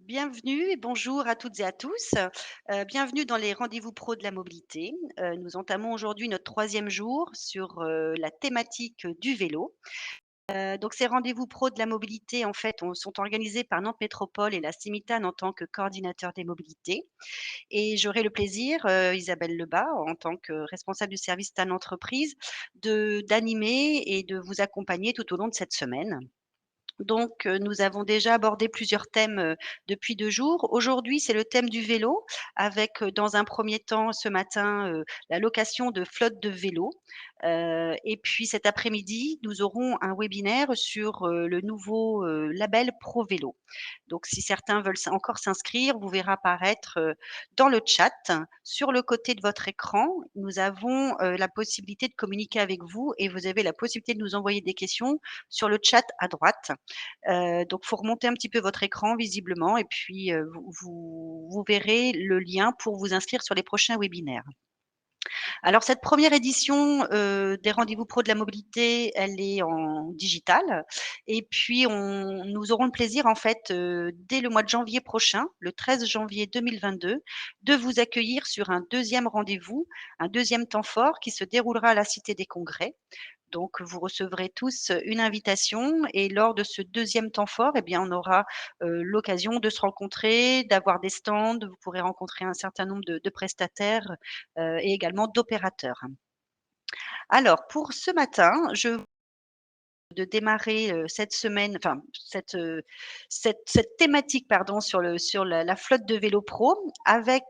Bienvenue et bonjour à toutes et à tous. Bienvenue dans les rendez-vous pro de la mobilité. Nous entamons aujourd'hui notre troisième jour sur, la thématique du vélo. Donc ces rendez-vous pro de la mobilité, en fait, sont organisés par Nantes Métropole et la Cimitane en tant que coordinateur des mobilités et j'aurai le plaisir, Isabelle Lebas, en tant que responsable du service TAN Entreprise, d'animer et de vous accompagner tout au long de cette semaine. Donc, nous avons déjà abordé plusieurs thèmes, depuis 2 jours. Aujourd'hui, c'est le thème du vélo avec, dans un premier temps, ce matin, la location de flottes de vélos. Et puis cet après-midi, nous aurons un webinaire sur, le nouveau, label Pro Vélo. Donc si certains veulent encore s'inscrire, vous verrez apparaître, dans le chat, sur le côté de votre écran, nous avons, la possibilité de communiquer avec vous et vous avez la possibilité de nous envoyer des questions sur le chat à droite. Donc faut remonter un petit peu votre écran visiblement et puis, vous verrez le lien pour vous inscrire sur les prochains webinaires. Alors cette première édition, des rendez-vous pro de la mobilité, elle est en digital et puis nous aurons le plaisir en fait, dès le mois de janvier prochain, le 13 janvier 2022, de vous accueillir sur un deuxième rendez-vous, un deuxième temps fort qui se déroulera à la Cité des Congrès. Donc vous recevrez tous une invitation et lors de ce deuxième temps fort, eh bien, on aura, l'occasion de se rencontrer, d'avoir des stands. Vous pourrez rencontrer un certain nombre de prestataires, et également d'opérateurs. Alors pour ce matin, de démarrer, cette semaine, enfin cette thématique pardon sur la flotte de vélos pro avec,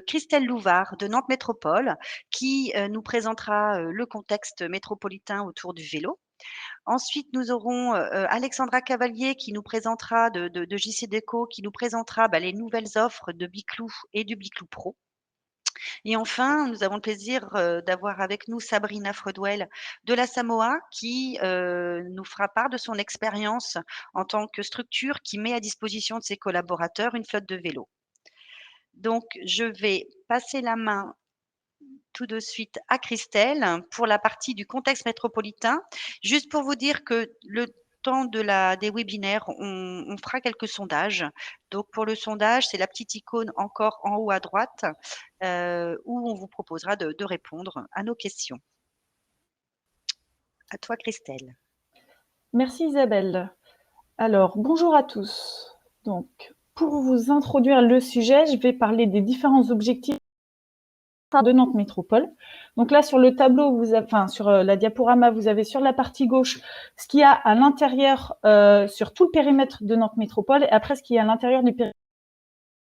Christelle Louvard de Nantes Métropole qui, nous présentera, le contexte métropolitain autour du vélo. Ensuite, nous aurons, Alexandra Cavalier qui nous présentera de JC Deco qui nous présentera, bah, les nouvelles offres de Biclou et du Biclou Pro. Et enfin, nous avons le plaisir, d'avoir avec nous Sabrina Freudwell de la Samoa qui, nous fera part de son expérience en tant que structure qui met à disposition de ses collaborateurs une flotte de vélos. Donc je vais passer la main tout de suite à Christelle pour la partie du contexte métropolitain. Juste pour vous dire que le temps des webinaires, on fera quelques sondages. Donc pour le sondage, c'est la petite icône encore en haut à droite, où on vous proposera de répondre à nos questions. À toi Christelle. Merci Isabelle. Alors, bonjour à tous. Donc, pour vous introduire le sujet, je vais parler des différents objectifs de Nantes Métropole. Donc là, sur le tableau, sur la diaporama, vous avez sur la partie gauche ce qu'il y a à l'intérieur, sur tout le périmètre de Nantes Métropole, et après ce qu'il y a à l'intérieur du périmètre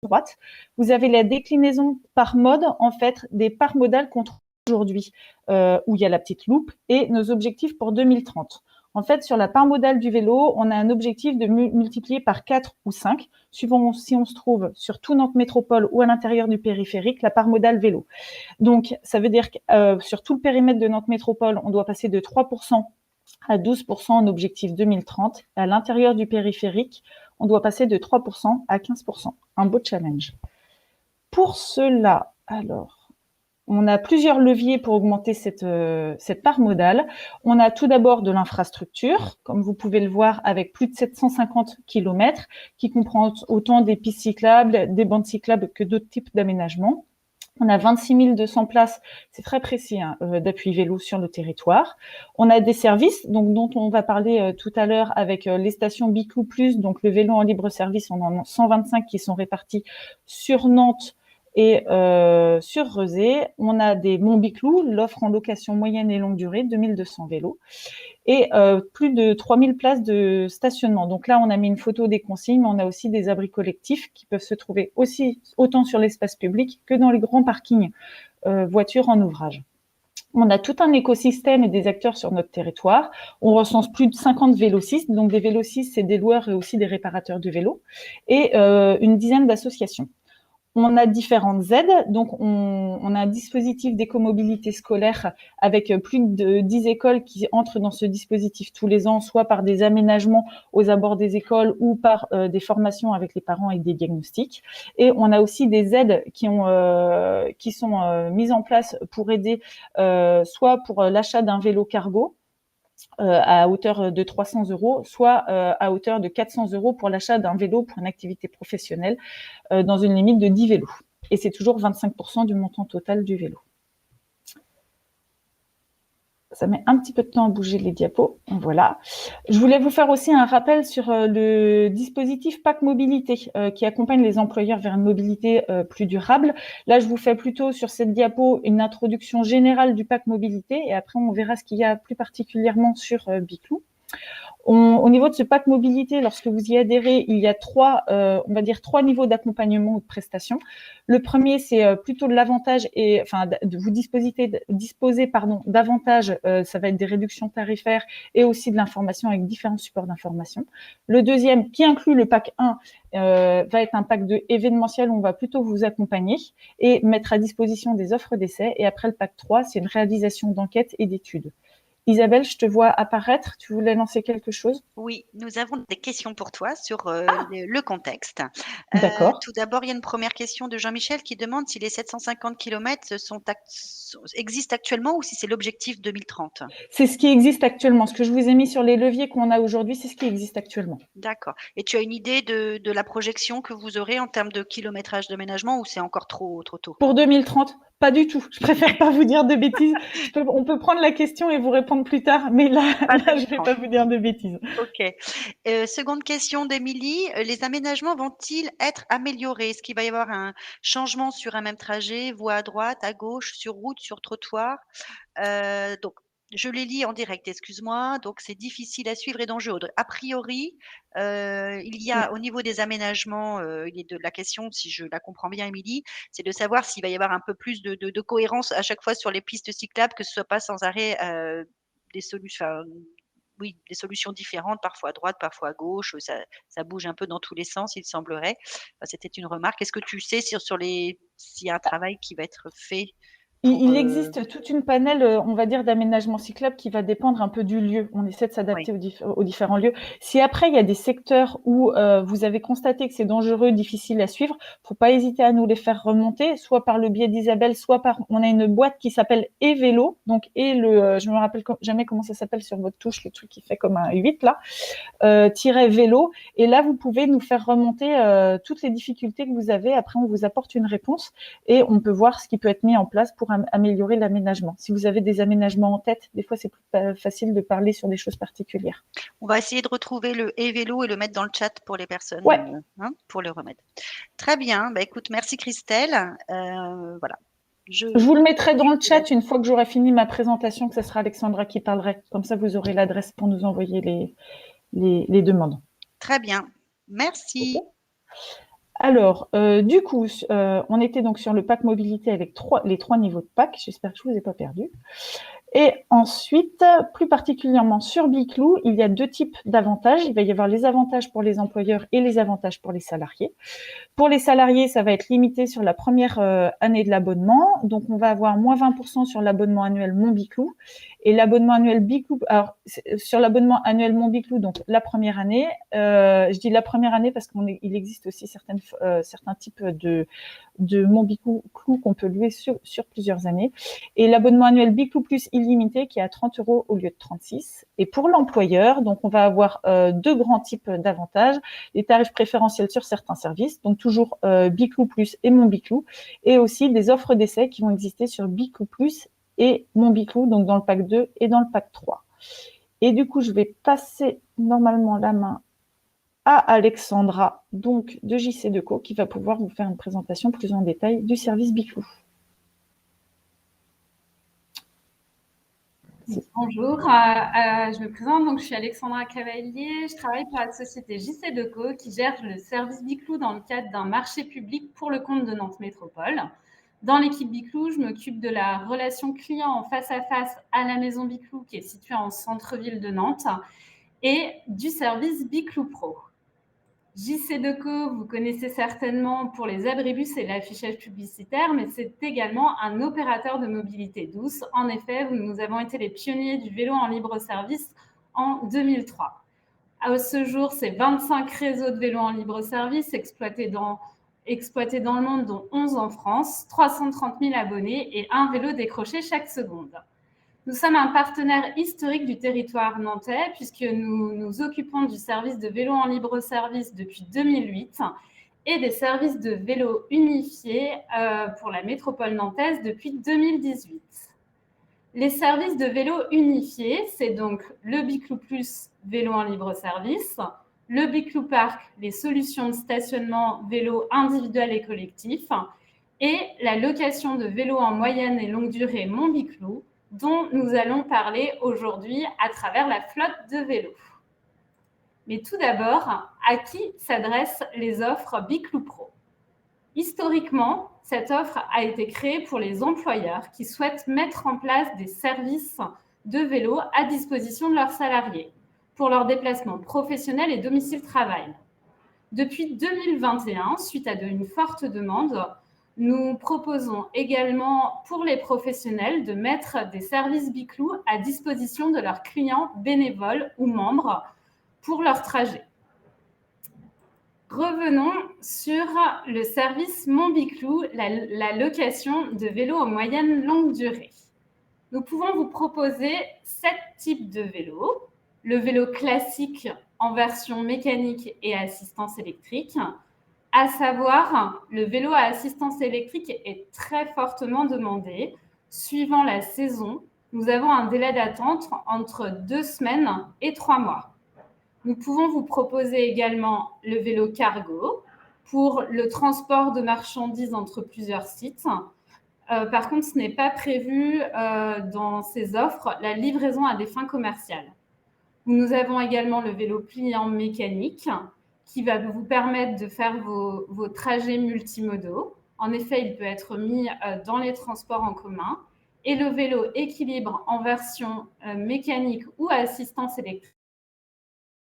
droite. Vous avez la déclinaison par mode, en fait, des parts modales qu'on trouve aujourd'hui, où il y a la petite loupe, et nos objectifs pour 2030. En fait, sur la part modale du vélo, on a un objectif de multiplier par 4 ou 5, suivant si on se trouve sur tout Nantes Métropole ou à l'intérieur du périphérique, la part modale vélo. Donc, ça veut dire que sur tout le périmètre de Nantes Métropole, on doit passer de 3% à 12% en objectif 2030. À l'intérieur du périphérique, on doit passer de 3% à 15%. Un beau challenge. Pour cela, alors, on a plusieurs leviers pour augmenter cette part modale. On a tout d'abord de l'infrastructure, comme vous pouvez le voir, avec plus de 750 km, qui comprend autant des pistes cyclables, des bandes cyclables que d'autres types d'aménagements. On a 26 200 places, c'est très précis, d'appui vélo sur le territoire. On a des services, donc dont on va parler tout à l'heure avec les stations Biclou Plus, donc le vélo en libre service, on en a 125 qui sont répartis sur Nantes et sur Rezé. On a des Monts Biclou, l'offre en location moyenne et longue durée, 2200 vélos, et plus de 3000 places de stationnement. Donc là, on a mis une photo des consignes, mais on a aussi des abris collectifs qui peuvent se trouver aussi autant sur l'espace public que dans les grands parkings voitures en ouvrage. On a tout un écosystème et des acteurs sur notre territoire. On recense plus de 50 vélocistes. Donc des vélocistes, c'est des loueurs et aussi des réparateurs de vélos, et une dizaine d'associations. On a différentes aides, donc on a un dispositif d'écomobilité scolaire avec plus de 10 écoles qui entrent dans ce dispositif tous les ans, soit par des aménagements aux abords des écoles ou par des formations avec les parents et des diagnostics. Et on a aussi des aides qui sont mises en place pour aider, soit pour l'achat d'un vélo cargo, à hauteur de 300 €, soit à hauteur de 400 € pour l'achat d'un vélo pour une activité professionnelle dans une limite de 10 vélos. Et c'est toujours 25% du montant total du vélo. Ça met un petit peu de temps à bouger les diapos. Voilà. Je voulais vous faire aussi un rappel sur le dispositif PAC Mobilité qui accompagne les employeurs vers une mobilité plus durable. Là, je vous fais plutôt sur cette diapo une introduction générale du PAC Mobilité et après, on verra ce qu'il y a plus particulièrement sur Biclou. Au niveau de ce pack mobilité, lorsque vous y adhérez, il y a trois niveaux d'accompagnement ou de prestations. Le premier, c'est plutôt de l'avantage et enfin de vous disposer davantage. Ça va être des réductions tarifaires et aussi de l'information avec différents supports d'information. Le deuxième, qui inclut le pack 1, va être un pack de événementiel où on va plutôt vous accompagner et mettre à disposition des offres d'essai. Et après le pack 3, c'est une réalisation d'enquêtes et d'études. Isabelle, je te vois apparaître. Tu voulais lancer quelque chose? Oui, nous avons des questions pour toi sur, le contexte. D'accord. Tout d'abord, il y a une première question de Jean-Michel qui demande si les 750 kilomètres existent actuellement ou si c'est l'objectif 2030? C'est ce qui existe actuellement. Ce que je vous ai mis sur les leviers qu'on a aujourd'hui, c'est ce qui existe actuellement. D'accord, et tu as une idée de la projection que vous aurez en termes de kilométrage d'aménagement ou c'est encore trop tôt? Pour 2030, pas du tout. Je préfère pas vous dire de bêtises. On peut prendre la question et vous répondre plus tard, mais là, Pas là, je vais 2030. pas vous dire de bêtises. OK. Seconde question d'Émilie, les aménagements vont-ils être améliorés? Est-ce qu'il va y avoir un changement sur un même trajet, voie à droite, à gauche, sur route, sur trottoir? Donc je les lis en direct, excuse-moi. Donc c'est difficile à suivre et dangereux. Donc a priori, il y Oui. a au niveau des aménagements, il est de la question, si je la comprends bien Émilie, c'est de savoir s'il va y avoir un peu plus de cohérence à chaque fois sur les pistes cyclables, que ce soit pas sans arrêt, des solutions enfin, oui, des solutions différentes, parfois à droite, parfois à gauche, ça bouge un peu dans tous les sens, il semblerait. Enfin, c'était une remarque. Est-ce que tu sais sur les s'il y a un travail qui va être fait pour, Il existe toute une panel, on va dire, d'aménagement cyclable qui va dépendre un peu du lieu. On essaie de oui, s'adapter aux différents lieux. Si après, il y a des secteurs où vous avez constaté que c'est dangereux, difficile à suivre, faut pas hésiter à nous les faire remonter, soit par le biais d'Isabelle, soit par... On a une boîte qui s'appelle E-Vélo, donc je me rappelle jamais comment ça s'appelle sur votre touche, le truc qui fait comme un 8 là, vélo. Et là, vous pouvez nous faire remonter toutes les difficultés que vous avez. Après, on vous apporte une réponse et on peut voir ce qui peut être mis en place pour améliorer l'aménagement. Si vous avez des aménagements en tête, des fois, c'est plus facile de parler sur des choses particulières. on va essayer de retrouver le et-vélo et le mettre dans le chat pour les personnes, Ouais, hein, pour le remettre. Très bien, bah, écoute, merci Christelle. Voilà, je je vous le mettrai dans je le te laisse. chat une fois que j'aurai fini ma présentation, que ce sera Alexandra qui parlerait. Comme ça, vous aurez l'adresse pour nous envoyer les demandes. Très bien, merci. Okay. Alors, du coup, on était donc sur le pack mobilité avec les trois niveaux de pack. J'espère que je ne vous ai pas perdu. Et ensuite, plus particulièrement sur Biclou, il y a deux types d'avantages. Il va y avoir les avantages pour les employeurs et les avantages pour les salariés. Pour les salariés, ça va être limité sur la première année de l'abonnement. Donc, on va avoir moins 20% sur l'abonnement annuel Mon Biclou. Et l'abonnement annuel Biclou, alors, sur l'abonnement annuel Mon Biclou, donc la première année, je dis la première année parce qu'il existe aussi certains types de Mon Biclou qu'on peut louer sur plusieurs années. Et l'abonnement annuel Biclou Plus illimité qui est à 30 € au lieu de 36. Et pour l'employeur, donc on va avoir deux grands types d'avantages. Les tarifs préférentiels sur certains services, donc toujours Biclou Plus et Mon Biclou, et aussi des offres d'essai qui vont exister sur Biclou Plus et Mon Biclou, donc dans le pack 2 et dans le pack 3. Et du coup, je vais passer normalement la main à Alexandra, donc de JC2Co, qui va pouvoir vous faire une présentation plus en détail du service Biclou. Bonjour, je me présente, donc je suis Alexandra Cavalier, je travaille pour la société JC2Co qui gère le service Biclou dans le cadre d'un marché public pour le compte de Nantes Métropole. Dans l'équipe Biclou, je m'occupe de la relation client en face à face à la maison Biclou qui est située en centre-ville de Nantes et du service Biclou Pro. JC2Co, vous connaissez certainement pour les abribus et l'affichage publicitaire, mais c'est également un opérateur de mobilité douce. En effet, nous avons été les pionniers du vélo en libre service en 2003. À ce jour, c'est 25 réseaux de vélos en libre service exploités dans le monde, dont 11 en France, 330 000 abonnés et un vélo décroché chaque seconde. Nous sommes un partenaire historique du territoire nantais puisque nous nous occupons du service de vélo en libre service depuis 2008 et des services de vélo unifiés pour la métropole nantaise depuis 2018. Les services de vélo unifiés, c'est donc le Biclou Plus vélo en libre service, le Biclou Park, les solutions de stationnement vélo individuel et collectif, et la location de vélos en moyenne et longue durée Mon Biclou, dont nous allons parler aujourd'hui à travers la flotte de vélos. Mais tout d'abord, à qui s'adressent les offres Biclou Pro ? Historiquement, cette offre a été créée pour les employeurs qui souhaitent mettre en place des services de vélo à disposition de leurs salariés pour leurs déplacements professionnels et domicile-travail. Depuis 2021, suite à une forte demande, nous proposons également pour les professionnels de mettre des services Biclou à disposition de leurs clients bénévoles ou membres pour leur trajet. Revenons sur le service Mon Biclou, la location de vélos en moyenne longue durée. Nous pouvons vous proposer 7 types de vélos. Le vélo classique en version mécanique et assistance électrique, à savoir le vélo à assistance électrique est très fortement demandé. Suivant la saison, nous avons un délai d'attente entre 2 semaines et 3 mois. Nous pouvons vous proposer également le vélo cargo pour le transport de marchandises entre plusieurs sites. Par contre, ce n'est pas prévu dans ces offres la livraison à des fins commerciales. Nous avons également le vélo pliant mécanique qui va vous permettre de faire vos trajets multimodaux. En effet, il peut être mis dans les transports en commun. Et le vélo équilibre en version mécanique ou à assistance électrique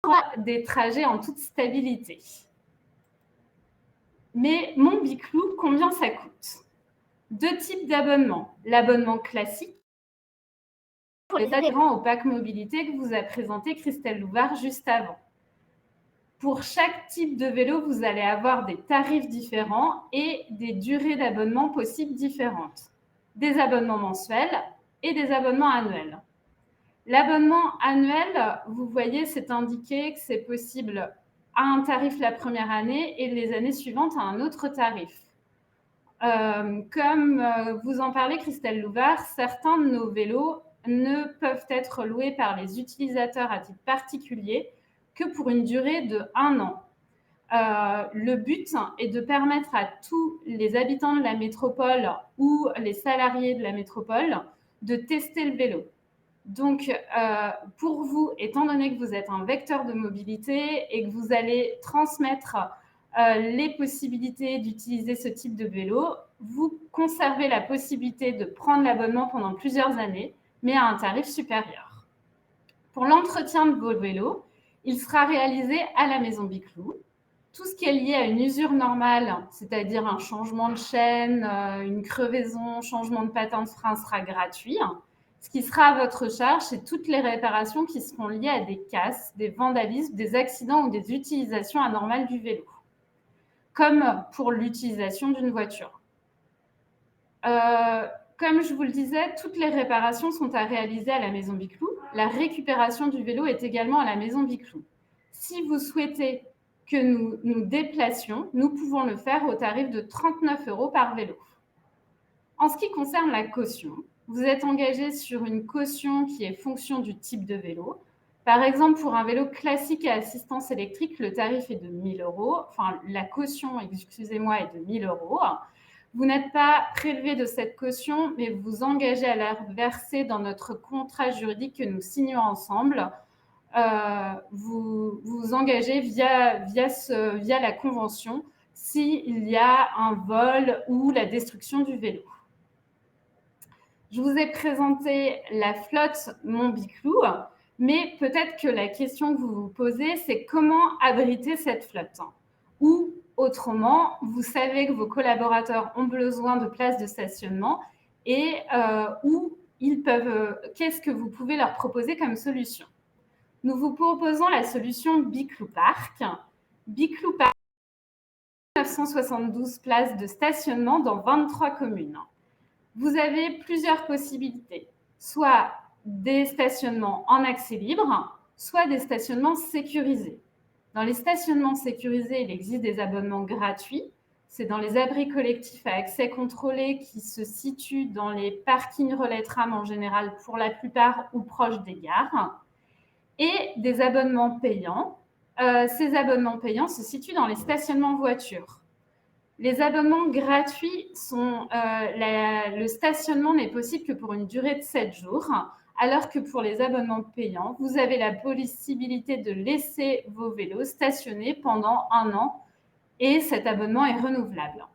pour des trajets en toute stabilité. Mais Mon Biclou, combien ça coûte ? 2 types d'abonnements. L'abonnement classique pour les adhérents au pack mobilité que vous a présenté Christelle Louvard juste avant. Pour chaque type de vélo, vous allez avoir des tarifs différents et des durées d'abonnement possibles différentes. Des abonnements mensuels et des abonnements annuels. L'abonnement annuel, vous voyez, c'est indiqué que c'est possible à un tarif la première année et les années suivantes à un autre tarif. Comme vous en parlez, Christelle Louvard, certains de nos vélos ne peuvent être loués par les utilisateurs à titre particulier que pour une durée de 1 an. Le but est de permettre à tous les habitants de la métropole ou les salariés de la métropole de tester le vélo. Donc, pour vous, étant donné que vous êtes un vecteur de mobilité et que vous allez transmettre les possibilités d'utiliser ce type de vélo, vous conservez la possibilité de prendre l'abonnement pendant plusieurs années, mais à un tarif supérieur. Pour l'entretien de vos vélos, il sera réalisé à la maison Biclou. Tout ce qui est lié à une usure normale, c'est-à-dire un changement de chaîne, une crevaison, changement de patin de frein sera gratuit. Ce qui sera à votre charge, c'est toutes les réparations qui seront liées à des casses, des vandalismes, des accidents ou des utilisations anormales du vélo, comme pour l'utilisation d'une voiture. Comme je vous le disais, toutes les réparations sont à réaliser à la maison Biclou. La récupération du vélo est également à la maison Biclou. Si vous souhaitez que nous nous déplacions, nous pouvons le faire au tarif de 39 € par vélo. En ce qui concerne la caution, vous êtes engagé sur une caution qui est fonction du type de vélo. Par exemple, pour un vélo classique à assistance électrique, le tarif est de 1 000 €. Enfin, la caution, excusez-moi, est de 1 000 €. Vous n'êtes pas prélevé de cette caution, mais vous vous engagez à la verser dans notre contrat juridique que nous signons ensemble. Vous vous engagez via la convention s'il y a un vol ou la destruction du vélo. Je vous ai présenté la flotte Mon Biclou, mais peut-être que la question que vous vous posez, c'est comment abriter cette flotte ? Ou autrement, vous savez que vos collaborateurs ont besoin de places de stationnement et qu'est-ce que vous pouvez leur proposer comme solution ? Nous vous proposons la solution Biclou Park. Biclou Park, 972 places de stationnement dans 23 communes. Vous avez plusieurs possibilités. soit des stationnements en accès libre, soit des stationnements sécurisés. Dans les stationnements sécurisés, il existe des abonnements gratuits. C'est dans les abris collectifs à accès contrôlé qui se situent dans les parkings relais tram en général pour la plupart ou proches des gares. Et des abonnements payants. Ces abonnements payants se situent dans les stationnements voitures. Les abonnements gratuits sont, le stationnement n'est possible que pour une durée de 7 jours, alors que pour les abonnements payants, vous avez la possibilité de laisser vos vélos stationnés pendant 1 an et cet abonnement est renouvelable.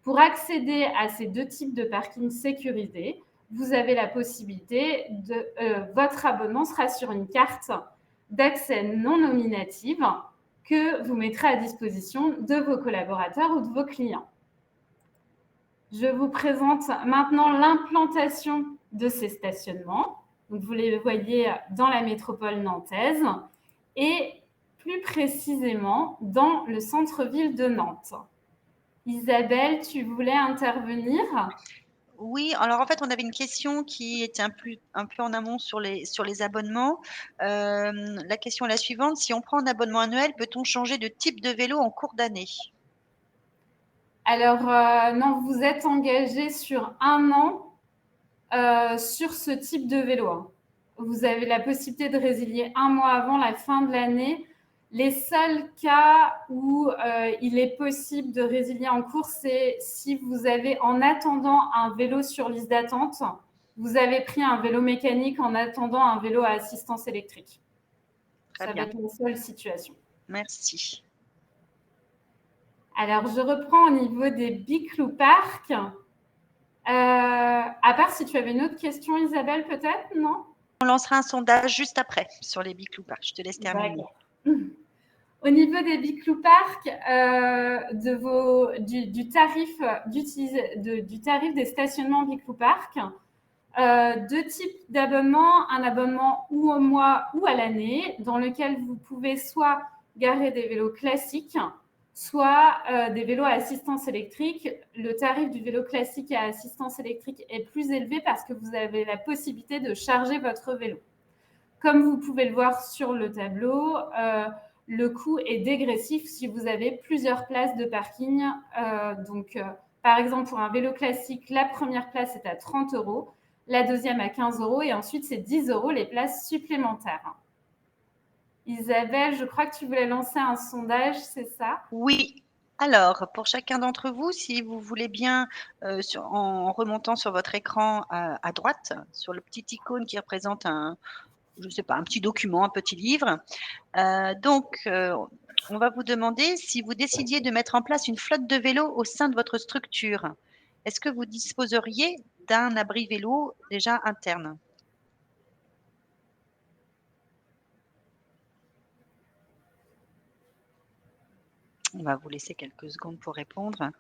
Pour accéder à ces 2 types de parkings sécurisés, vous avez la possibilité votre abonnement sera sur une carte d'accès non nominative que vous mettrez à disposition de vos collaborateurs ou de vos clients. Je vous présente maintenant l'implantation de ces stationnements. Donc, vous les voyez dans la métropole nantaise et plus précisément dans le centre-ville de Nantes. Isabelle, tu voulais intervenir? Oui, alors en fait, on avait une question qui était un peu en amont sur les abonnements. La question est la suivante: si on prend un abonnement annuel, peut-on changer de type de vélo en cours d'année? Alors, non, vous êtes engagé sur 1 an sur ce type de vélo, hein. Vous avez la possibilité de résilier 1 mois avant la fin de l'année. Les seuls cas où il est possible de résilier en cours, c'est si vous avez, en attendant un vélo sur liste d'attente, vous avez pris un vélo mécanique en attendant un vélo à assistance électrique. Très Ça va bien, être la seule situation. merci. Alors, je reprends au niveau des Biclou Park. À part si tu avais une autre question, Isabelle, peut-être, non? On lancera un sondage juste après sur les Biclou Park. Je te laisse terminer. D'accord. Au niveau des Biclou Park, du tarif des stationnements Biclou Park, 2 types d'abonnements, un abonnement ou au mois ou à l'année, dans lequel vous pouvez soit garer des vélos classiques, soit des vélos à assistance électrique. Le tarif du vélo classique à assistance électrique est plus élevé parce que vous avez la possibilité de charger votre vélo. Comme vous pouvez le voir sur le tableau, le coût est dégressif si vous avez plusieurs places de parking. Par exemple, pour un vélo classique, la première place est à 30 €, la deuxième à 15 € et ensuite, c'est 10 € les places supplémentaires. Isabelle, je crois que tu voulais lancer un sondage, c'est ça? Oui. Alors, pour chacun d'entre vous, si vous voulez bien, en remontant sur votre écran à droite, sur le petit icône qui représente je ne sais pas, un petit document, un petit livre. On va vous demander si vous décidiez de mettre en place une flotte de vélos au sein de votre structure. Est-ce que vous disposeriez d'un abri vélo déjà interne? On va vous laisser quelques secondes pour répondre.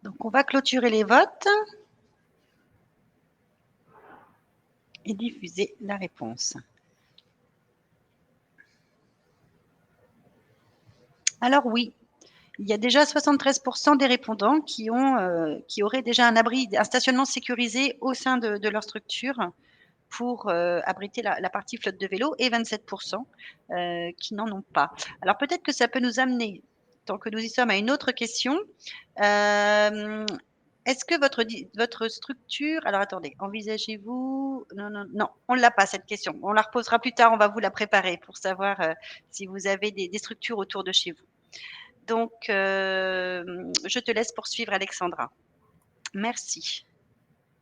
Donc on va clôturer les votes et diffuser la réponse. Alors oui, il y a déjà 73 des répondants qui auraient déjà un stationnement sécurisé au sein de leur structure pour, abriter la partie flotte de vélos, et 27 qui n'en ont pas. Alors peut-être que ça peut nous amener, tant que nous y sommes, à une autre question. Est-ce que votre structure, alors attendez, envisagez-vous, non, on ne l'a pas cette question. On la reposera plus tard, on va vous la préparer pour savoir, si vous avez des structures autour de chez vous. Donc, je te laisse poursuivre, Alexandra. Merci.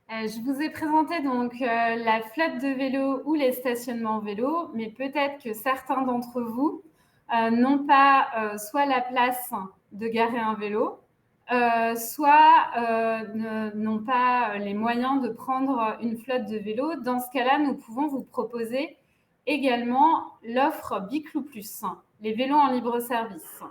Je vous ai présenté donc la flotte de vélos ou les stationnements vélos, mais peut-être que certains d'entre vous n'ont pas soit la place de garer un vélo, soit n'ont pas les moyens de prendre une flotte de vélos. Dans ce cas-là, nous pouvons vous proposer également l'offre Biclou Plus, les vélos en libre service.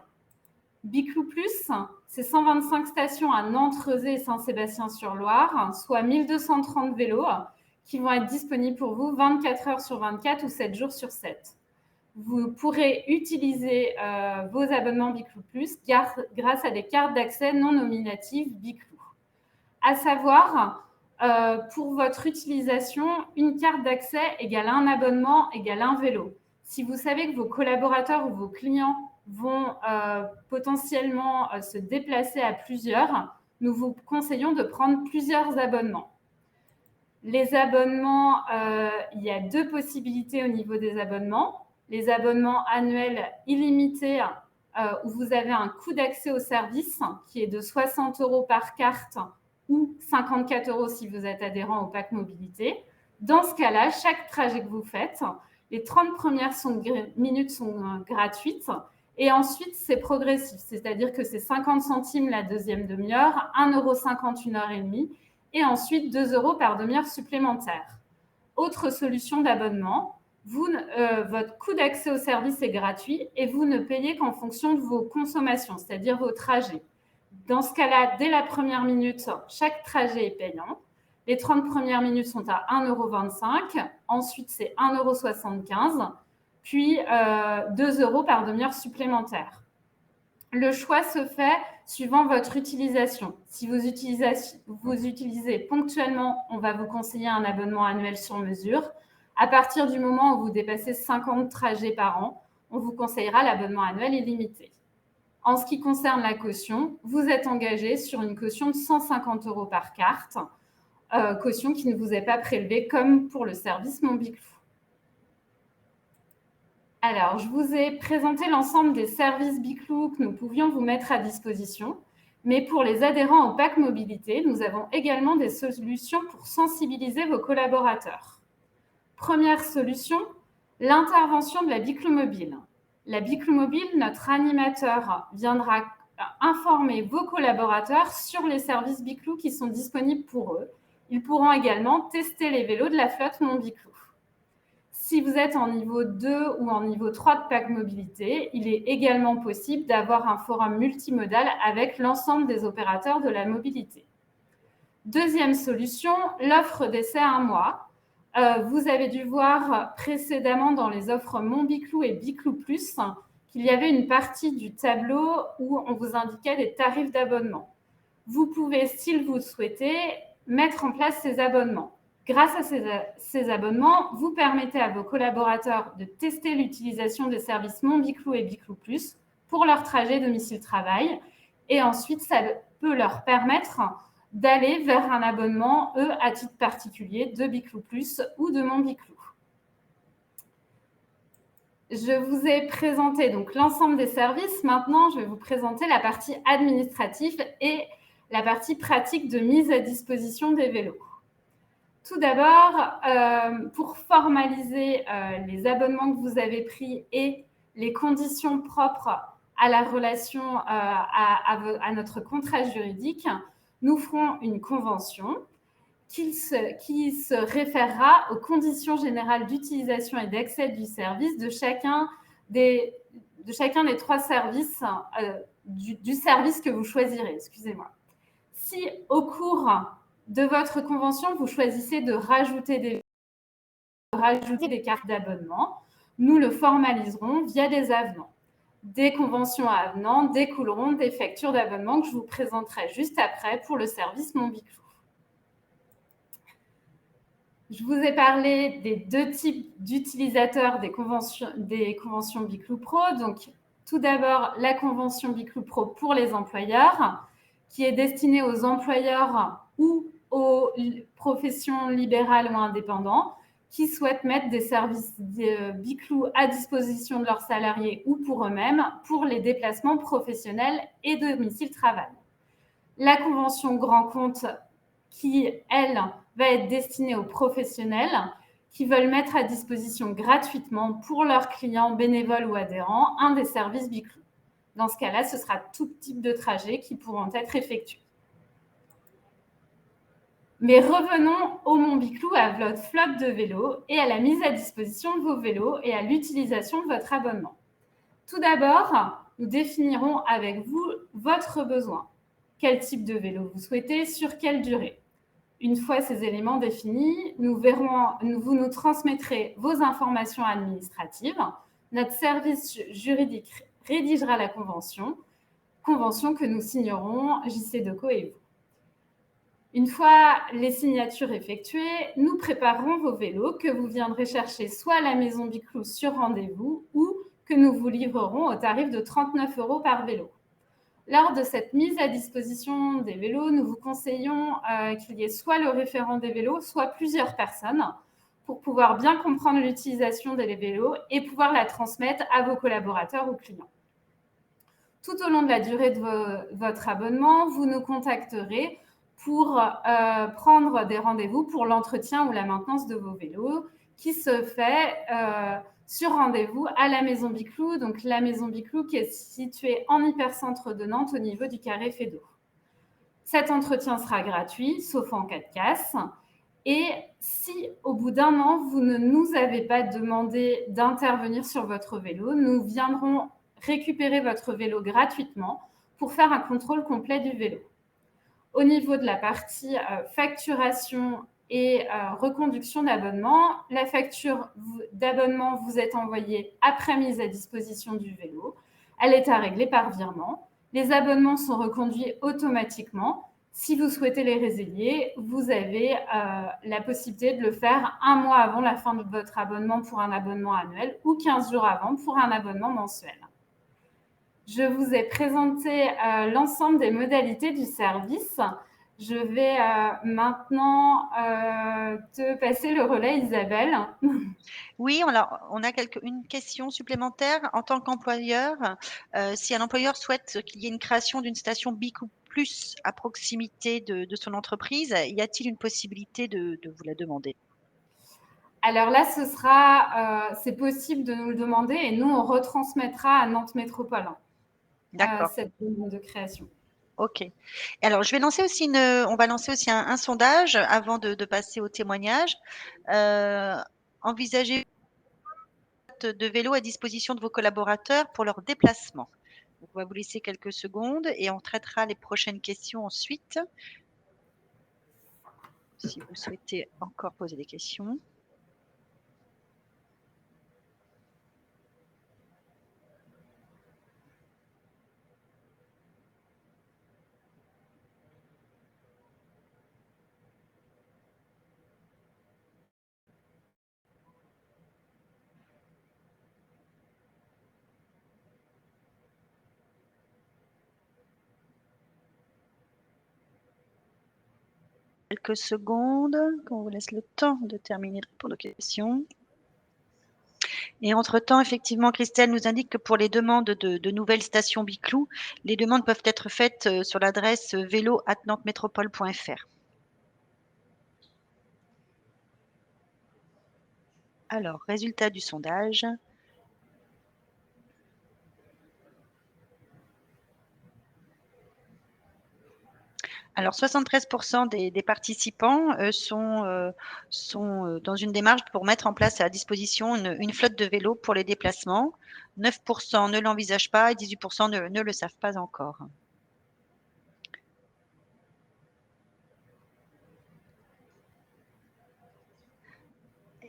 Biclou Plus, c'est 125 stations à Nantes, Rezé et Saint-Sébastien-sur-Loire, soit 1230 vélos qui vont être disponibles pour vous 24 heures sur 24 ou 7 jours sur 7. Vous pourrez utiliser vos abonnements Biclou Plus grâce à des cartes d'accès non nominatives Biclou. À savoir, pour votre utilisation, une carte d'accès égale un abonnement égale un vélo. Si vous savez que vos collaborateurs ou vos clients vont potentiellement se déplacer à plusieurs, nous vous conseillons de prendre plusieurs abonnements. Les abonnements, il y a deux possibilités au niveau des abonnements. Les abonnements annuels illimités où vous avez un coût d'accès au service qui est de 60 € par carte ou 54 € si vous êtes adhérent au pack mobilité. Dans ce cas-là, chaque trajet que vous faites, les 30 premières minutes sont gratuites et ensuite c'est progressif, c'est-à-dire que c'est 50 centimes la deuxième demi-heure, 1,50 € une heure et demie et ensuite 2 € par demi-heure supplémentaire. Autre solution d'abonnement, votre coût d'accès au service est gratuit et vous ne payez qu'en fonction de vos consommations, c'est-à-dire vos trajets. Dans ce cas-là, dès la première minute, chaque trajet est payant. Les 30 premières minutes sont à 1,25 €, ensuite c'est 1,75 €, puis 2 € par demi-heure supplémentaire. Le choix se fait suivant votre utilisation. Si vous utilisez ponctuellement, on va vous conseiller un abonnement annuel sur mesure. À partir du moment où vous dépassez 50 trajets par an, on vous conseillera l'abonnement annuel illimité. En ce qui concerne la caution, vous êtes engagé sur une caution de 150 € par carte, caution qui ne vous est pas prélevée comme pour le service Mon Biclou. Alors, je vous ai présenté l'ensemble des services Biclou que nous pouvions vous mettre à disposition, mais pour les adhérents au pack mobilité, nous avons également des solutions pour sensibiliser vos collaborateurs. Première solution, l'intervention de la Biclou Mobile. La Biclou Mobile, notre animateur viendra informer vos collaborateurs sur les services Biclou qui sont disponibles pour eux. Ils pourront également tester les vélos de la flotte Mon Biclou. Si vous êtes en niveau 2 ou en niveau 3 de pack mobilité, il est également possible d'avoir un forum multimodal avec l'ensemble des opérateurs de la mobilité. Deuxième solution, l'offre d'essai 1 mois. Vous avez dû voir précédemment dans les offres Mon Biclou et Biclou Plus qu'il y avait une partie du tableau où on vous indiquait des tarifs d'abonnement. Vous pouvez, si vous le souhaitez, mettre en place ces abonnements. Grâce à ces abonnements, vous permettez à vos collaborateurs de tester l'utilisation des services Mon Biclou et Biclou Plus pour leur trajet domicile-travail. Et ensuite, ça peut leur permettre d'aller vers un abonnement, eux, à titre particulier, de Biclou Plus ou de Mon Biclou. Je vous ai présenté donc l'ensemble des services. Maintenant, je vais vous présenter la partie administrative et la partie pratique de mise à disposition des vélos. Tout d'abord, pour formaliser les abonnements que vous avez pris et les conditions propres à la relation à notre contrat juridique, nous ferons une convention qui se référera aux conditions générales d'utilisation et d'accès du service de chacun des 3 services du service que vous choisirez. Excusez-moi. Si au cours de votre convention, vous choisissez de rajouter des cartes d'abonnement, nous le formaliserons via des avenants. Des conventions à avenants découleront des factures d'abonnement que je vous présenterai juste après pour le service Mon Biclou. Je vous ai parlé des 2 types d'utilisateurs des conventions Biclou Pro. Donc, tout d'abord, la convention Biclou Pro pour les employeurs, qui est destinée aux employeurs ou aux professions libérales ou indépendants qui souhaitent mettre des services Biclou à disposition de leurs salariés ou pour eux-mêmes pour les déplacements professionnels et domicile-travail. La convention grand compte qui, elle, va être destinée aux professionnels qui veulent mettre à disposition gratuitement pour leurs clients bénévoles ou adhérents un des services Biclou. Dans ce cas-là, ce sera tout type de trajets qui pourront être effectués. Mais revenons au Mont Biclou, à votre flotte de vélos et à la mise à disposition de vos vélos et à l'utilisation de votre abonnement. Tout d'abord, nous définirons avec vous votre besoin. Quel type de vélo vous souhaitez, sur quelle durée. Une fois ces éléments définis, vous nous transmettrez vos informations administratives. Notre service juridique rédigera la convention que nous signerons, JC Deco et vous. Une fois les signatures effectuées, nous préparerons vos vélos que vous viendrez chercher soit à la Maison Biclou sur rendez-vous ou que nous vous livrerons au tarif de 39 € par vélo. Lors de cette mise à disposition des vélos, nous vous conseillons qu'il y ait soit le référent des vélos, soit plusieurs personnes pour pouvoir bien comprendre l'utilisation des vélos et pouvoir la transmettre à vos collaborateurs ou clients. Tout au long de la durée de votre abonnement, vous nous contacterez pour prendre des rendez-vous pour l'entretien ou la maintenance de vos vélos qui se fait sur rendez-vous à la Maison Biclou. Donc la Maison Biclou qui est située en hypercentre de Nantes au niveau du carré Fédot. Cet entretien sera gratuit, sauf en cas de casse. Et si au bout d'un an, vous ne nous avez pas demandé d'intervenir sur votre vélo, nous viendrons récupérer votre vélo gratuitement pour faire un contrôle complet du vélo. Au niveau de la partie facturation et reconduction d'abonnement, la facture d'abonnement vous est envoyée après mise à disposition du vélo. Elle est à régler par virement. Les abonnements sont reconduits automatiquement. Si vous souhaitez les résilier, vous avez la possibilité de le faire un mois avant la fin de votre abonnement pour un abonnement annuel ou 15 jours avant pour un abonnement mensuel. Je vous ai présenté l'ensemble des modalités du service. Je vais maintenant te passer le relais, Isabelle. Oui, on a une question supplémentaire. En tant qu'employeur, si un employeur souhaite qu'il y ait une création d'une station Biclou Plus à proximité de son entreprise, y a-t-il une possibilité de vous la demander? Alors là, c'est possible de nous le demander et nous, on retransmettra à Nantes Métropole cette demande de création. Ok. Alors, on va lancer aussi un sondage avant de passer au témoignage. Envisagez de vélos à disposition de vos collaborateurs pour leur déplacement. Donc, on va vous laisser quelques secondes et on traitera les prochaines questions ensuite. Si vous souhaitez encore poser des questions. Quelques secondes, qu'on vous laisse le temps de terminer de répondre aux questions. Et entre-temps, effectivement, Christelle nous indique que pour les demandes de nouvelles stations Biclou, les demandes peuvent être faites sur l'adresse vélo@nantesmétropole.fr. Alors, résultat du sondage. Alors 73% des participants sont dans une démarche pour mettre en place à disposition une flotte de vélos pour les déplacements. 9% ne l'envisagent pas et 18% ne le savent pas encore.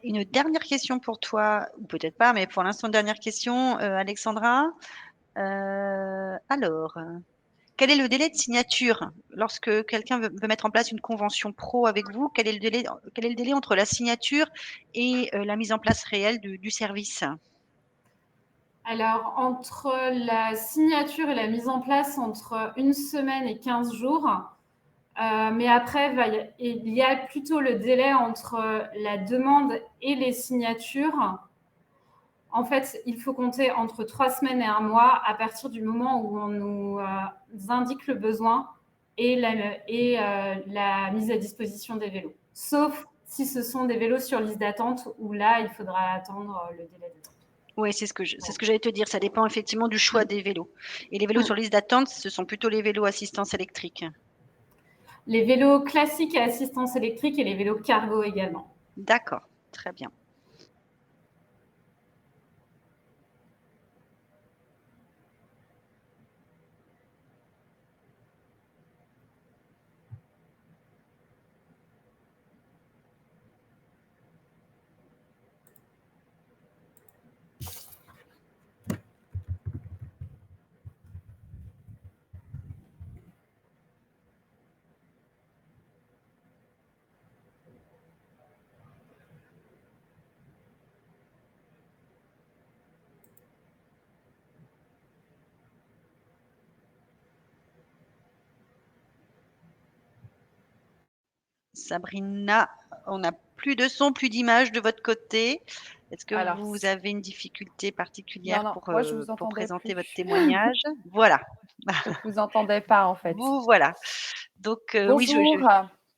Une dernière question pour toi, ou peut-être pas, mais pour l'instant, dernière question, Alexandra. Alors, quel est le délai de signature lorsque quelqu'un veut mettre en place une convention pro avec vous? Quel est le délai entre la signature et la mise en place réelle du service? Alors, entre la signature et la mise en place, entre 1 semaine et 15 jours. Mais après, il y a plutôt le délai entre la demande et les signatures. En fait, il faut compter entre 3 semaines et 1 mois à partir du moment où on nous indique le besoin et la mise à disposition des vélos. Sauf si ce sont des vélos sur liste d'attente où là, il faudra attendre le délai d'attente. Oui, c'est ce que j'allais te dire, ça dépend effectivement du choix des vélos et les vélos Mm. sur liste d'attente, ce sont plutôt les vélos assistance électrique? Les vélos classiques à assistance électrique et les vélos cargo également. D'accord, très bien. Sabrina, on n'a plus de son, plus d'image de votre côté. Est-ce que Alors, vous avez une difficulté particulière non, non, moi je vous pour entendais présenter votre plus. témoignage? Voilà, Je vous entendais pas en fait. vous voilà. Donc oui, Bonjour,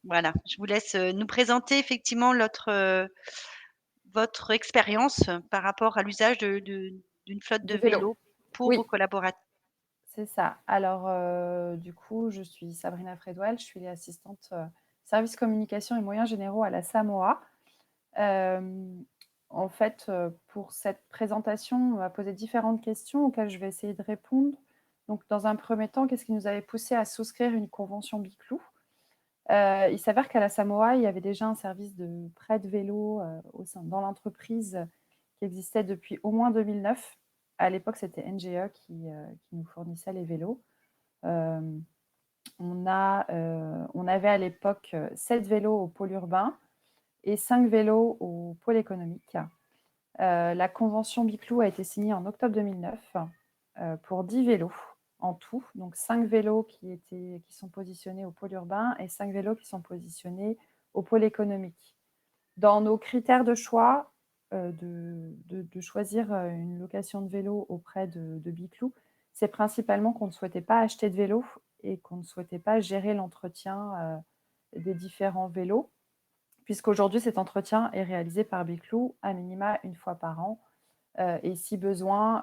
voilà, je vous laisse, nous présenter effectivement votre expérience par rapport à l'usage d'une flotte de du vélo. vélos pour vos Oui, collaborateurs. c'est ça. Alors, du coup, je suis Sabrina Fredwell, je suis assistante service communication et moyens généraux à la Samoa. En fait, pour cette présentation, on va poser différentes questions auxquelles je vais essayer de répondre. Donc, dans un premier temps, qu'est-ce qui nous avait poussé à souscrire une convention Biclou? Il s'avère qu'à la Samoa, il y avait déjà un service de prêt de vélo dans l'entreprise qui existait depuis au moins 2009. À l'époque, c'était NGE qui nous fournissait les vélos. Euh, on avait à l'époque 7 vélos au pôle urbain et 5 vélos au pôle économique. La convention Biclou a été signée en octobre 2009 pour 10 vélos en tout, donc 5 vélos qui sont positionnés au pôle urbain et 5 vélos qui sont positionnés au pôle économique. Dans nos critères de choix, de choisir une location de vélo auprès de Biclou, c'est principalement qu'on ne souhaitait pas acheter de vélo et qu'on ne souhaitait pas gérer l'entretien des différents vélos, puisqu'aujourd'hui, cet entretien est réalisé par Biclou à minima une fois par an, et si besoin,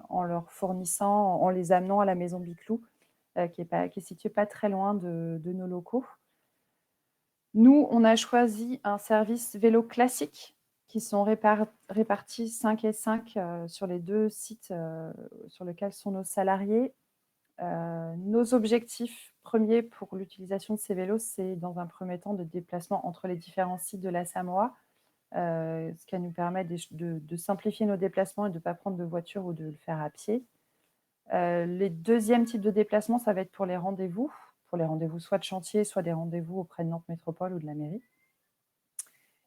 en leur fournissant, en les amenant à la maison Biclou, qui est située pas très loin de nos locaux. Nous, on a choisi un service vélo classique qui sont répartis 5 et 5 sur les 2 sites sur lesquels sont nos salariés. Nos objectifs premiers pour l'utilisation de ces vélos, c'est dans un premier temps de déplacement entre les différents sites de la Samoa, ce qui nous permet de simplifier nos déplacements et de ne pas prendre de voiture ou de le faire à pied. Les deuxièmes types de déplacements, ça va être pour les rendez-vous soit de chantier, soit des rendez-vous auprès de Nantes Métropole ou de la mairie.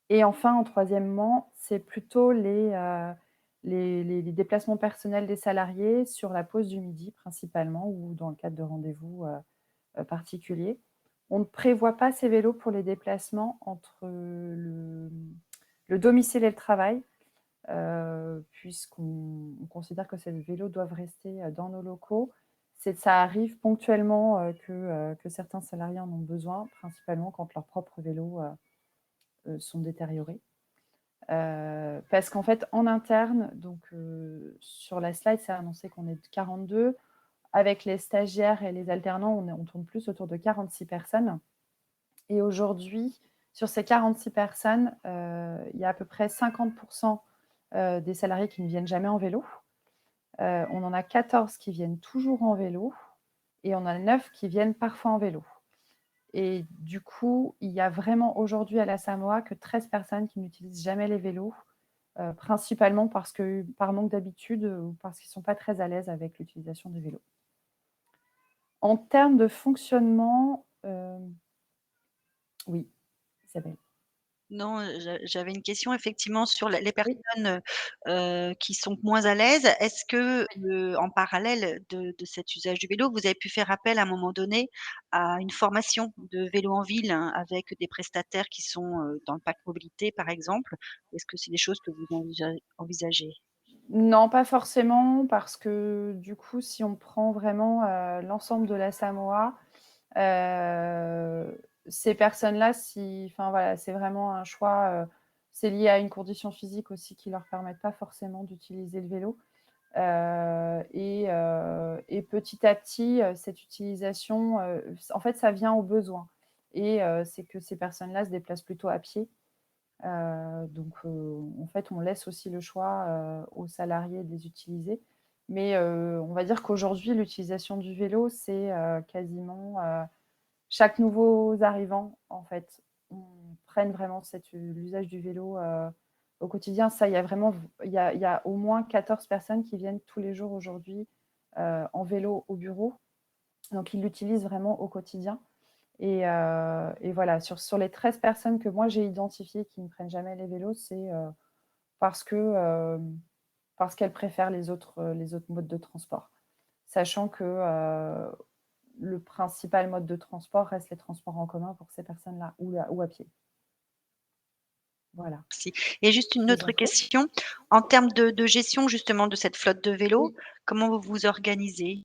Et enfin, en troisièmement, c'est plutôt les déplacements personnels des salariés sur la pause du midi principalement ou dans le cadre de rendez-vous particuliers. On ne prévoit pas ces vélos pour les déplacements entre le domicile et le travail, puisqu'on considère que ces vélos doivent rester dans nos locaux. Ça arrive ponctuellement que certains salariés en ont besoin, principalement quand leurs propres vélos sont détériorés. Parce qu'en fait, en interne, donc sur la slide, c'est annoncé qu'on est 42. Avec les stagiaires et les alternants, on tourne plus autour de 46 personnes. Et aujourd'hui, sur ces 46 personnes, il y a à peu près 50% des salariés qui ne viennent jamais en vélo. On en a 14 qui viennent toujours en vélo et on a 9 qui viennent parfois en vélo. Et du coup, il y a vraiment aujourd'hui à la Samoa que 13 personnes qui n'utilisent jamais les vélos, principalement par manque d'habitude ou parce qu'ils ne sont pas très à l'aise avec l'utilisation des vélos. En termes de fonctionnement, oui, Isabelle. Non, j'avais une question effectivement sur les Oui. personnes, qui sont moins à l'aise. Est-ce que, en parallèle de cet usage du vélo, vous avez pu faire appel à un moment donné à une formation de vélo en ville, hein, avec des prestataires qui sont, dans le pack mobilité par exemple? Est-ce que c'est des choses que vous envisagez? Non, pas forcément, parce que du coup, si on prend vraiment l'ensemble de la Samoa, ces personnes-là, enfin voilà, c'est vraiment un choix. c'est lié à une condition physique aussi qui ne leur permettent pas forcément d'utiliser le vélo. Et petit à petit, cette utilisation, en fait, ça vient au besoin. Et c'est que ces personnes-là se déplacent plutôt à pied. Donc, en fait, on laisse aussi le choix aux salariés de les utiliser. Mais on va dire qu'aujourd'hui, l'utilisation du vélo, c'est quasiment chaque nouveau arrivant, en fait, on prenne vraiment l'usage du vélo au quotidien. Ça, il y a au moins 14 personnes qui viennent tous les jours aujourd'hui en vélo au bureau. Donc, ils l'utilisent vraiment au quotidien. Et voilà, sur les 13 personnes que moi j'ai identifiées qui ne prennent jamais les vélos, c'est parce qu'elles préfèrent les autres modes de transport. Sachant que le principal mode de transport reste les transports en commun pour ces personnes-là, ou à pied. Voilà. Merci. Et juste une Je vous autre en prie. question. En termes de gestion justement de cette flotte de vélos, Oui. comment vous vous organisez?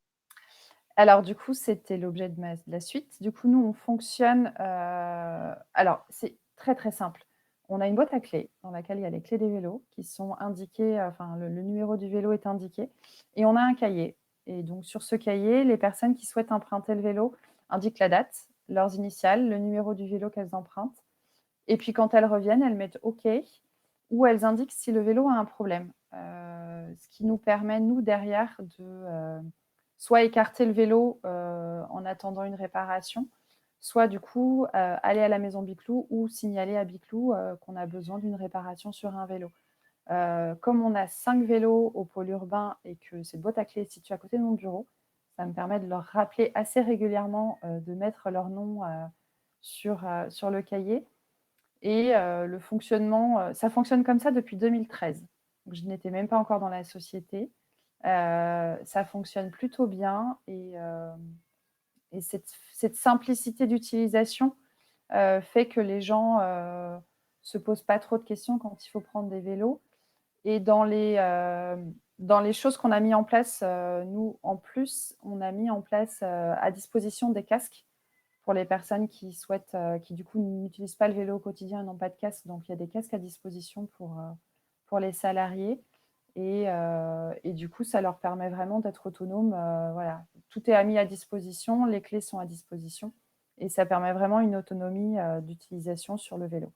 Alors du coup, c'était l'objet de la suite. Du coup, nous, on fonctionne, alors c'est très, très simple. On a une boîte à clés dans laquelle il y a les clés des vélos qui sont indiquées, enfin le numéro du vélo est indiqué, et on a un cahier. Et donc sur ce cahier, les personnes qui souhaitent emprunter le vélo indiquent la date, leurs initiales, le numéro du vélo qu'elles empruntent, et puis quand elles reviennent, elles mettent OK, ou elles indiquent si le vélo a un problème. Ce qui nous permet, nous, derrière, de soit écarter le vélo en attendant une réparation, soit du coup aller à la maison Biclou ou signaler à Biclou qu'on a besoin d'une réparation sur un vélo. Comme on a 5 vélos au pôle urbain et que cette boîte à clés est située à côté de mon bureau, ça me permet de leur rappeler assez régulièrement de mettre leur nom sur le cahier. Et le fonctionnement, ça fonctionne comme ça depuis 2013. Donc, je n'étais même pas encore dans la société. Ça fonctionne plutôt bien, et cette simplicité d'utilisation fait que les gens se posent pas trop de questions quand il faut prendre des vélos. Et dans les choses qu'on a mis en place, nous, en plus, on a mis en place à disposition des casques pour les personnes qui souhaitent, qui du coup n'utilisent pas le vélo au quotidien et n'ont pas de casque. Donc, il y a des casques à disposition pour les salariés. Et du coup, ça leur permet vraiment d'être autonomes. Voilà. Tout est mis à disposition, les clés sont à disposition, et ça permet vraiment une autonomie d'utilisation sur le vélo.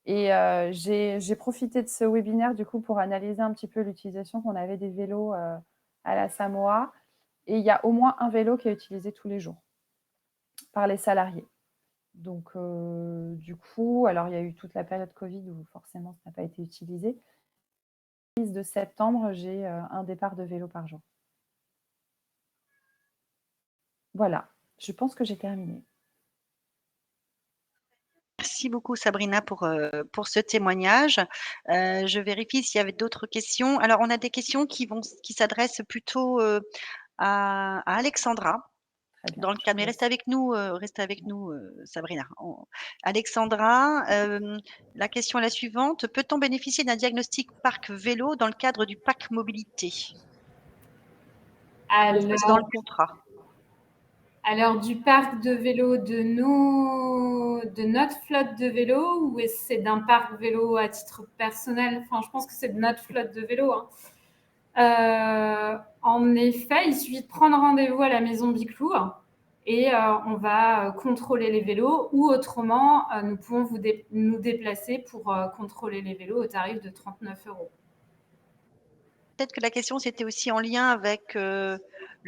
Et j'ai profité de ce webinaire du coup pour analyser un petit peu l'utilisation qu'on avait des vélos à la Samoa. Et il y a au moins un vélo qui est utilisé tous les jours par les salariés. Donc, du coup, alors il y a eu toute la période Covid où forcément ça n'a pas été utilisé. De septembre, j'ai un départ de vélo par jour. Voilà, je pense que j'ai terminé. Merci beaucoup Sabrina pour ce témoignage. Je vérifie s'il y avait d'autres questions. Alors on a des questions qui s'adressent plutôt, à Alexandra. Très bien. Dans le cadre, mais reste avec nous, Sabrina. Alexandra, la question est la suivante: peut-on bénéficier d'un diagnostic parc vélo dans le cadre du pack mobilité? Ou est-ce que c'est dans le contrat? Alors, du parc de vélo de notre flotte de vélo, ou c'est d'un parc vélo à titre personnel? Enfin, je pense que c'est de notre flotte de vélo, hein. En effet, il suffit de prendre rendez-vous à la maison Biclou et on va contrôler les vélos, ou autrement, nous pouvons nous déplacer pour contrôler les vélos au tarif de 39 €. Peut-être que la question, c'était aussi en lien avec, le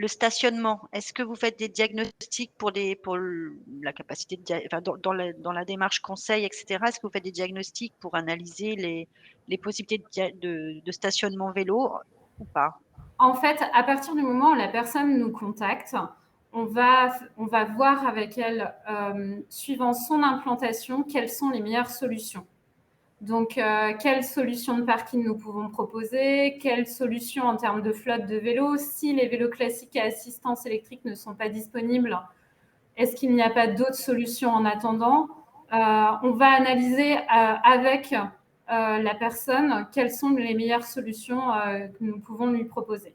stationnement. Est-ce que vous faites des diagnostics pour la capacité enfin, dans la démarche conseil et cetera, est-ce que vous faites des diagnostics pour analyser les possibilités de stationnement vélo ou pas? En fait, à partir du moment où la personne nous contacte, on va voir avec elle, suivant son implantation, quelles sont les meilleures solutions. Donc, quelles solutions de parking nous pouvons proposer, quelles solutions en termes de flotte de vélos, si les vélos classiques à assistance électrique ne sont pas disponibles, est-ce qu'il n'y a pas d'autres solutions en attendant? On va analyser avec la personne quelles sont les meilleures solutions que nous pouvons lui proposer.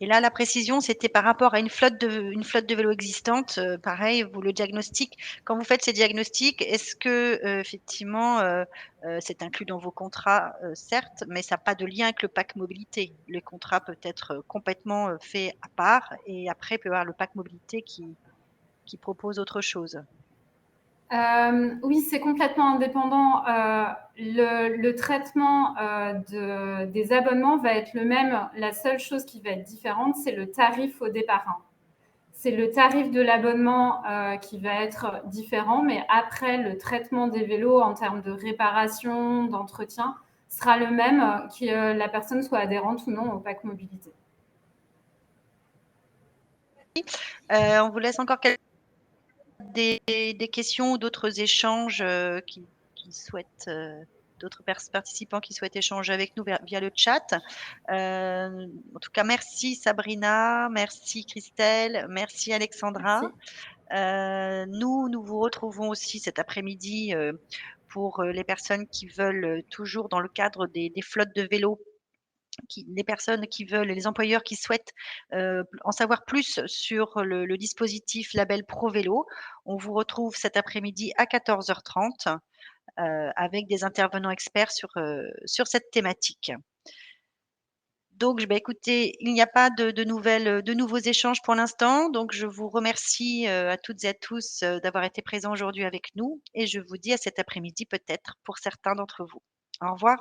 Et là, la précision, c'était par rapport à une flotte de vélos existante, pareil, vous le diagnostic quand vous faites ces diagnostics, est-ce que, effectivement, c'est inclus dans vos contrats? Certes, mais ça a pas de lien avec le pack mobilité. Le contrat peut être, complètement, fait à part et après, il peut y avoir le pack mobilité qui propose autre chose. Oui, c'est complètement indépendant. Le traitement des abonnements va être le même. La seule chose qui va être différente, c'est le tarif au départ, hein. C'est le tarif de l'abonnement qui va être différent, mais après, le traitement des vélos en termes de réparation, d'entretien, sera le même, que la personne soit adhérente ou non au pack mobilité. On vous laisse encore des questions ou d'autres échanges, qui souhaitent, d'autres participants qui souhaitent échanger avec nous via le chat. En tout cas, merci Sabrina, merci Christelle, merci Alexandra. Merci. Nous vous retrouvons aussi cet après-midi, pour, les personnes qui veulent, toujours dans le cadre des flottes de vélos, les personnes qui veulent les employeurs qui souhaitent, en savoir plus sur le dispositif label ProVélo. On vous retrouve cet après-midi à 14h30, avec des intervenants experts sur cette thématique. Donc, écoutez, il n'y a pas de nouveaux échanges pour l'instant, donc je vous remercie, à toutes et à tous, d'avoir été présents aujourd'hui avec nous et je vous dis à cet après-midi peut-être pour certains d'entre vous. Au revoir.